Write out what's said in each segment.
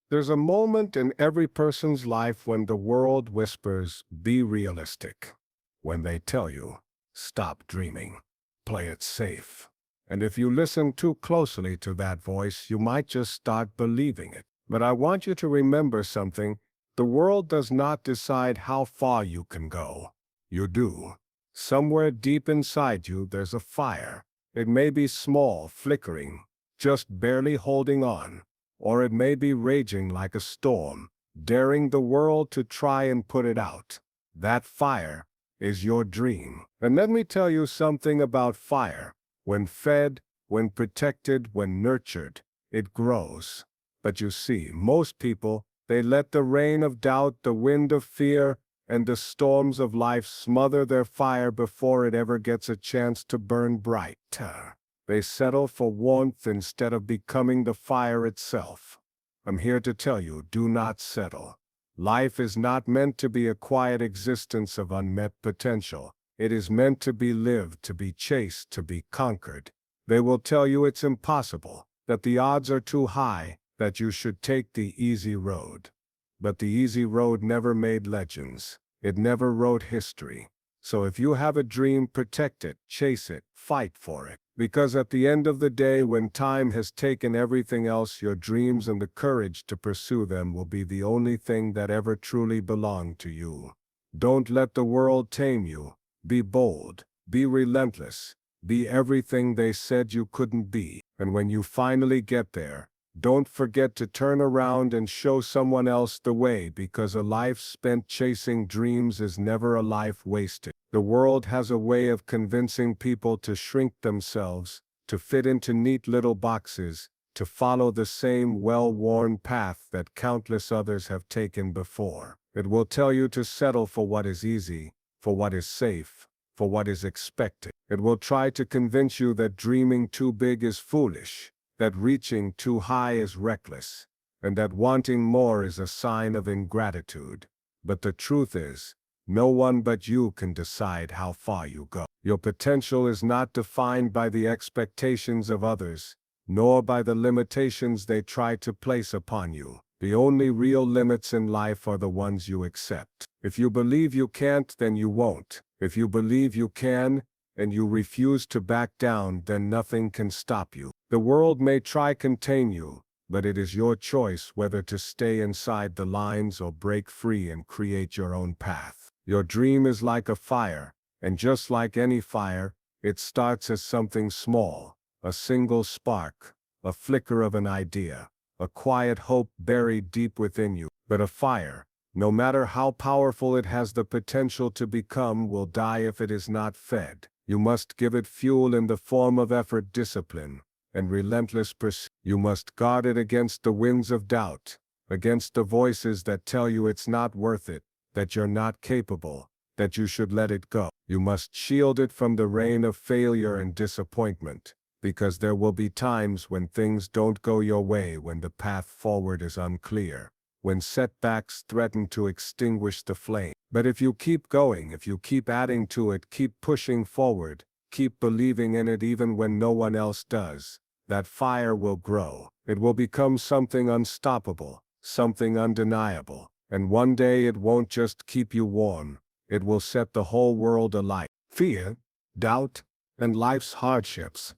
There's a moment in every person's life when the world whispers, be realistic. When they tell you, stop dreaming, play it safe. And if you listen too closely to that voice, you might just start believing it. But I want you to remember something. The world does not decide how far you can go. You do. Somewhere deep inside you, there's a fire. It may be small, flickering, just barely holding on. Or it may be raging like a storm, daring the world to try and put it out. That fire is your dream. And let me tell you something about fire. When fed, when protected, when nurtured, it grows. But you see, most people, they let the rain of doubt, the wind of fear, and the storms of life smother their fire before it ever gets a chance to burn brighter. They settle for warmth instead of becoming the fire itself. I'm here to tell you, do not settle. Life is not meant to be a quiet existence of unmet potential. It is meant to be lived, to be chased, to be conquered. They will tell you it's impossible, that the odds are too high, that you should take the easy road. But the easy road never made legends. It never wrote history. So if you have a dream, protect it, chase it, fight for it. Because at the end of the day, when time has taken everything else, your dreams and the courage to pursue them will be the only thing that ever truly belong to you. Don't let the world tame you. Be bold, be relentless, be everything they said you couldn't be. And when you finally get there, don't forget to turn around and show someone else the way, because a life spent chasing dreams is never a life wasted. The world has a way of convincing people to shrink themselves, to fit into neat little boxes, to follow the same well-worn path that countless others have taken before. It will tell you to settle for what is easy, for what is safe, for what is expected. It will try to convince you that dreaming too big is foolish, that reaching too high is reckless, and that wanting more is a sign of ingratitude. But the truth is, no one but you can decide how far you go. Your potential is not defined by the expectations of others, nor by the limitations they try to place upon you. The only real limits in life are the ones you accept. If you believe you can't, then you won't. If you believe you can, and you refuse to back down, then nothing can stop you. The world may try contain you, but it is your choice whether to stay inside the lines or break free and create your own path. Your dream is like a fire, and just like any fire, it starts as something small, a single spark, a flicker of an idea, a quiet hope buried deep within you. But a fire, no matter how powerful it has the potential to become, will die if it is not fed. You must give it fuel in the form of effort, discipline, and relentless pursuit. You must guard it against the winds of doubt, against the voices that tell you it's not worth it, that you're not capable, that you should let it go. You must shield it from the rain of failure and disappointment, because there will be times when things don't go your way, when the path forward is unclear, when setbacks threaten to extinguish the flame. But if you keep going, if you keep adding to it, keep pushing forward, keep believing in it even when no one else does, that fire will grow. It will become something unstoppable, something undeniable. And one day it won't just keep you warm, it will set the whole world alight. Fear, doubt, and life's hardships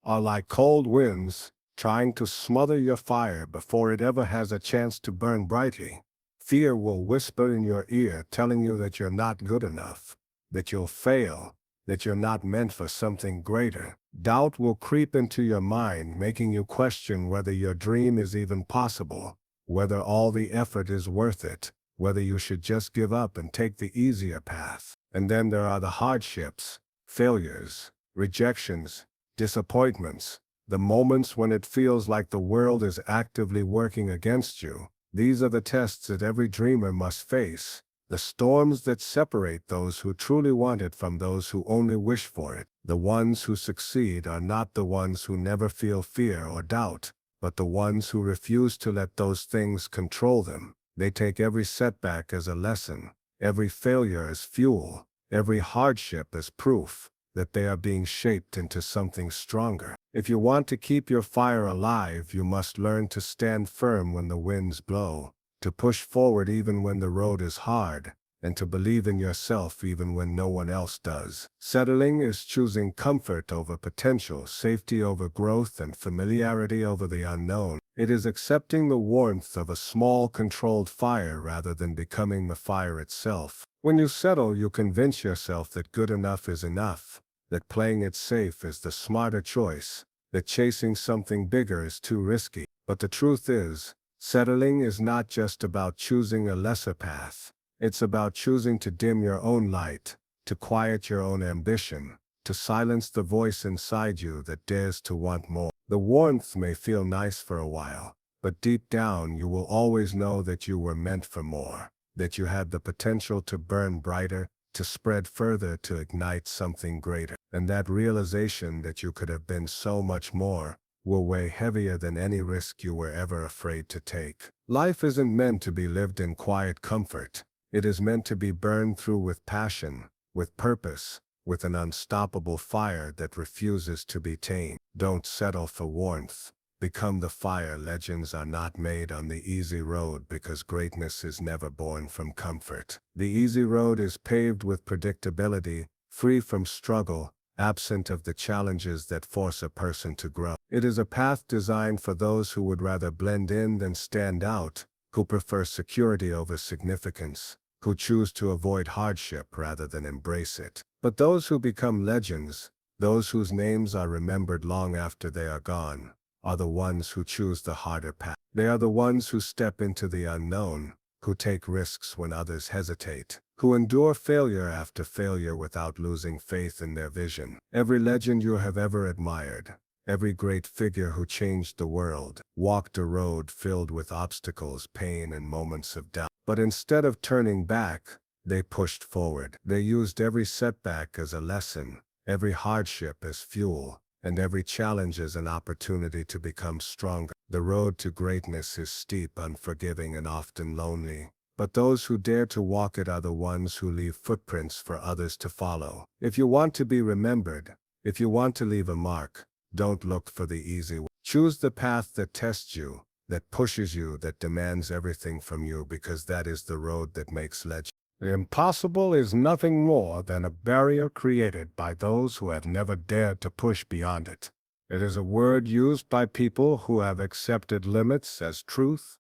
are like cold winds trying to smother your fire before it ever has a chance to burn brightly. Fear will whisper in your ear, telling you that you're not good enough, that you'll fail, that you're not meant for something greater. Doubt will creep into your mind, making you question whether your dream is even possible, whether all the effort is worth it, whether you should just give up and take the easier path. And then there are the hardships, failures, rejections, disappointments, the moments when it feels like the world is actively working against you. These are the tests that every dreamer must face, the storms that separate those who truly want it from those who only wish for it. The ones who succeed are not the ones who never feel fear or doubt, but the ones who refuse to let those things control them. They take every setback as a lesson, every failure as fuel, every hardship as proof that they are being shaped into something stronger. If you want to keep your fire alive, you must learn to stand firm when the winds blow, to push forward even when the road is hard, and to believe in yourself even when no one else does. Settling is choosing comfort over potential, safety over growth, and familiarity over the unknown. It is accepting the warmth of a small, controlled fire rather than becoming the fire itself. When you settle, you convince yourself that good enough is enough, that playing it safe is the smarter choice, that chasing something bigger is too risky. But the truth is, settling is not just about choosing a lesser path. It's about choosing to dim your own light, to quiet your own ambition, to silence the voice inside you that dares to want more. The warmth may feel nice for a while, but deep down you will always know that you were meant for more, that you had the potential to burn brighter, to spread further, to ignite something greater. And that realization that you could have been so much more will weigh heavier than any risk you were ever afraid to take. Life isn't meant to be lived in quiet comfort. It is meant to be burned through with passion, with purpose, with an unstoppable fire that refuses to be tamed. Don't settle for warmth. Become the fire. Legends are not made on the easy road, because greatness is never born from comfort. The easy road is paved with predictability, free from struggle, absent of the challenges that force a person to grow. It is a path designed for those who would rather blend in than stand out, who prefer security over significance, who choose to avoid hardship rather than embrace it. But those who become legends, those whose names are remembered long after they are gone, are the ones who choose the harder path. They are the ones who step into the unknown, who take risks when others hesitate, who endure failure after failure without losing faith in their vision. Every legend you have ever admired, every great figure who changed the world, walked a road filled with obstacles, pain, and moments of doubt. But instead of turning back, they pushed forward. They used every setback as a lesson, every hardship as fuel, and every challenge as an opportunity to become stronger. The road to greatness is steep, unforgiving, and often lonely. But those who dare to walk it are the ones who leave footprints for others to follow. If you want to be remembered, if you want to leave a mark, don't look for the easy way. Choose the path that tests you, that pushes you, that demands everything from you, because that is the road that makes legend. The impossible is nothing more than a barrier created by those who have never dared to push beyond it. It is a word used by people who have accepted limits as truth,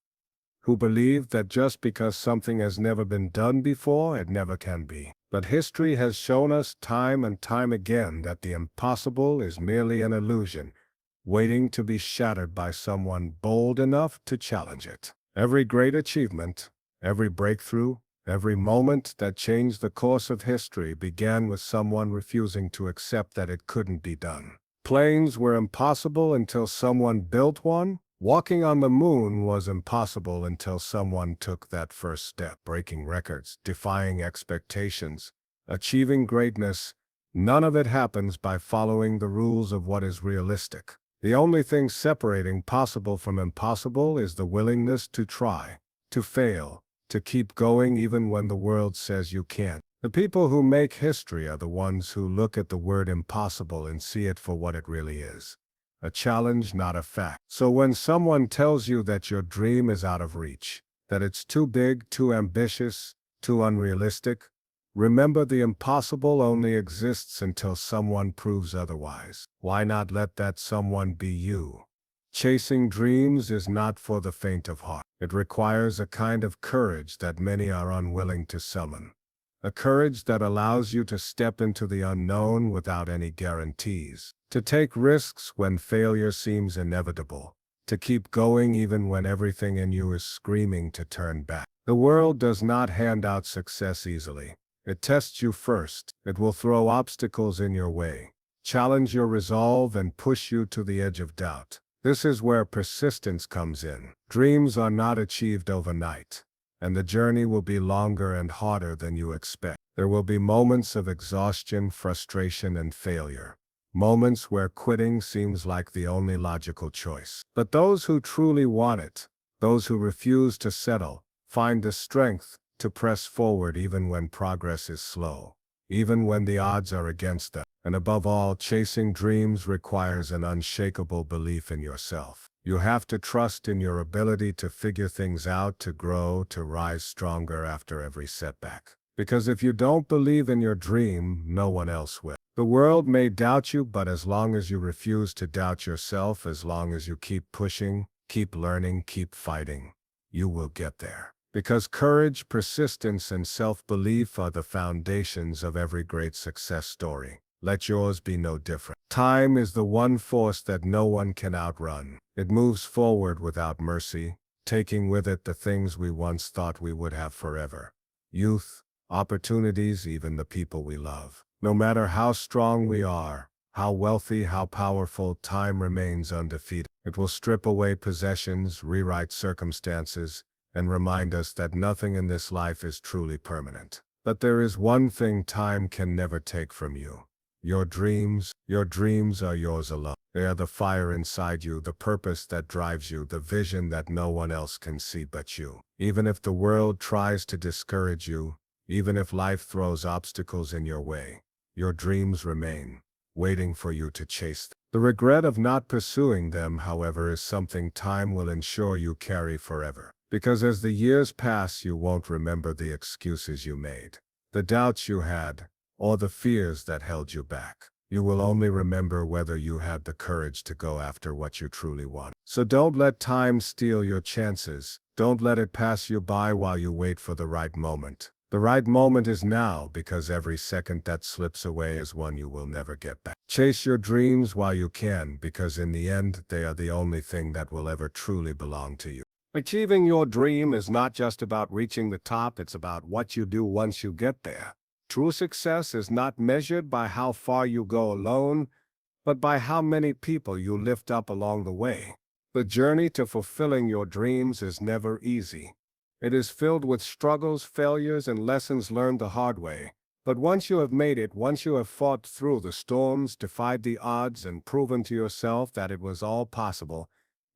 who believe that just because something has never been done before, it never can be. But history has shown us time and time again that the impossible is merely an illusion, waiting to be shattered by someone bold enough to challenge it. Every great achievement, every breakthrough, every moment that changed the course of history began with someone refusing to accept that it couldn't be done. Planes were impossible until someone built one. Walking on the moon was impossible until someone took that first step. Breaking records, defying expectations, achieving greatness, none of it happens by following the rules of what is realistic. The only thing separating possible from impossible is the willingness to try, to fail, to keep going even when the world says you can't. The people who make history are the ones who look at the word impossible and see it for what it really is. A challenge, not a fact. So when someone tells you that your dream is out of reach, that it's too big, too ambitious, too unrealistic, remember the impossible only exists until someone proves otherwise. Why not let that someone be you? Chasing dreams is not for the faint of heart. It requires a kind of courage that many are unwilling to summon. A courage that allows you to step into the unknown without any guarantees, to take risks when failure seems inevitable, to keep going even when everything in you is screaming to turn back. The world does not hand out success easily. It tests you first. It will throw obstacles in your way, challenge your resolve, and push you to the edge of doubt. This is where persistence comes in. Dreams are not achieved overnight, and the journey will be longer and harder than you expect. There will be moments of exhaustion, frustration, and failure. Moments where quitting seems like the only logical choice. But those who truly want it, those who refuse to settle, find the strength to press forward even when progress is slow, even when the odds are against them. And above all, chasing dreams requires an unshakable belief in yourself. You have to trust in your ability to figure things out, to grow, to rise stronger after every setback. Because if you don't believe in your dream, no one else will. The world may doubt you, but as long as you refuse to doubt yourself, as long as you keep pushing, keep learning, keep fighting, you will get there. Because courage, persistence, and self-belief are the foundations of every great success story. Let yours be no different. Time is the one force that no one can outrun. It moves forward without mercy, taking with it the things we once thought we would have forever. Youth, opportunities, even the people we love. No matter how strong we are, how wealthy, how powerful, time remains undefeated. It will strip away possessions, rewrite circumstances, and remind us that nothing in this life is truly permanent. But there is one thing time can never take from you. Your dreams. Your dreams are yours alone. They are the fire inside you, the purpose that drives you, the vision that no one else can see but you. Even if the world tries to discourage you, even if life throws obstacles in your way, your dreams remain, waiting for you to chase them. The regret of not pursuing them, however, is something time will ensure you carry forever. Because as the years pass, you won't remember the excuses you made, the doubts you had, or the fears that held you back. You will only remember whether you had the courage to go after what you truly want. So don't let time steal your chances. Don't let it pass you by while you wait for the right moment. The right moment is now, because every second that slips away is one you will never get back. Chase your dreams while you can, because in the end, they are the only thing that will ever truly belong to you. Achieving your dream is not just about reaching the top, it's about what you do once you get there. True success is not measured by how far you go alone, but by how many people you lift up along the way. The journey to fulfilling your dreams is never easy. It is filled with struggles, failures, and lessons learned the hard way. But once you have made it, once you have fought through the storms, defied the odds, and proven to yourself that it was all possible,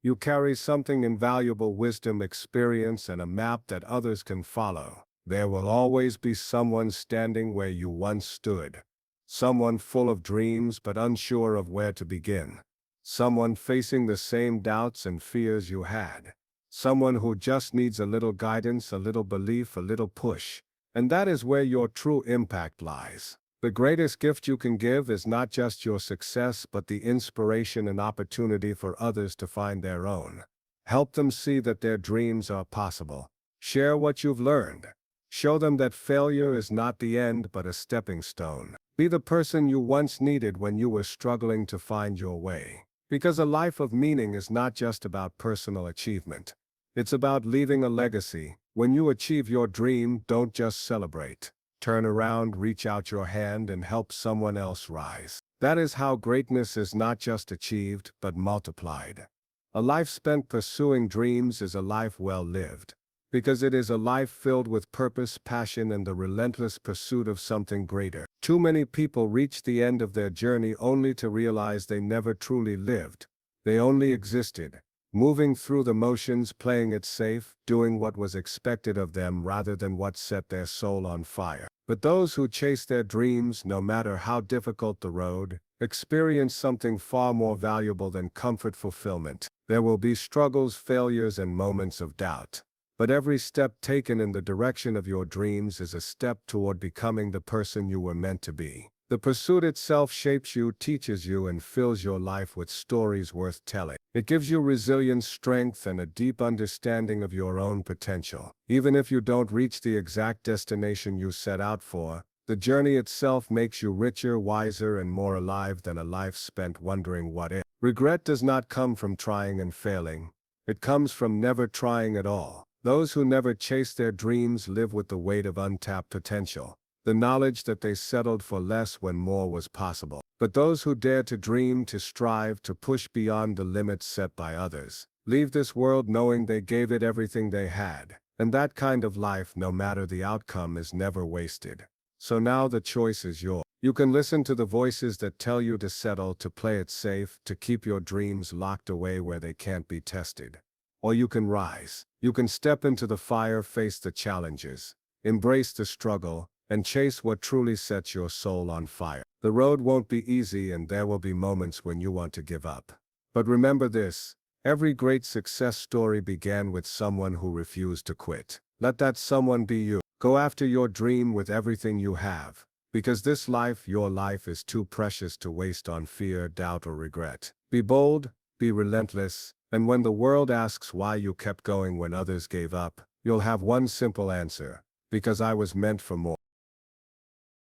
you carry something invaluable: wisdom, experience, and a map that others can follow. There will always be someone standing where you once stood. Someone full of dreams but unsure of where to begin. Someone facing the same doubts and fears you had. Someone who just needs a little guidance, a little belief, a little push. And that is where your true impact lies. The greatest gift you can give is not just your success, but the inspiration and opportunity for others to find their own. Help them see that their dreams are possible. Share what you've learned. Show them that failure is not the end, but a stepping stone. Be the person you once needed when you were struggling to find your way. Because a life of meaning is not just about personal achievement. It's about leaving a legacy. When you achieve your dream, don't just celebrate. Turn around, reach out your hand, and help someone else rise. That is how greatness is not just achieved, but multiplied. A life spent pursuing dreams is a life well lived. Because it is a life filled with purpose, passion, and the relentless pursuit of something greater. Too many people reach the end of their journey only to realize they never truly lived. They only existed, moving through the motions, playing it safe, doing what was expected of them rather than what set their soul on fire. But those who chase their dreams, no matter how difficult the road, experience something far more valuable than comfort: fulfillment. There will be struggles, failures, and moments of doubt. But every step taken in the direction of your dreams is a step toward becoming the person you were meant to be. The pursuit itself shapes you, teaches you, and fills your life with stories worth telling. It gives you resilience, strength, and a deep understanding of your own potential. Even if you don't reach the exact destination you set out for, the journey itself makes you richer, wiser, and more alive than a life spent wondering what if. Regret does not come from trying and failing. It comes from never trying at all. Those who never chase their dreams live with the weight of untapped potential, the knowledge that they settled for less when more was possible. But those who dare to dream, to strive, to push beyond the limits set by others, leave this world knowing they gave it everything they had. And that kind of life, no matter the outcome, is never wasted. So now the choice is yours. You can listen to the voices that tell you to settle, to play it safe, to keep your dreams locked away where they can't be tested. Or you can rise. You can step into the fire, face the challenges, embrace the struggle, and chase what truly sets your soul on fire. The road won't be easy and there will be moments when you want to give up. But remember this, every great success story began with someone who refused to quit. Let that someone be you. Go after your dream with everything you have. Because this life, your life, is too precious to waste on fear, doubt, or regret. Be bold, be relentless, and when the world asks why you kept going when others gave up, you'll have one simple answer: because I was meant for more.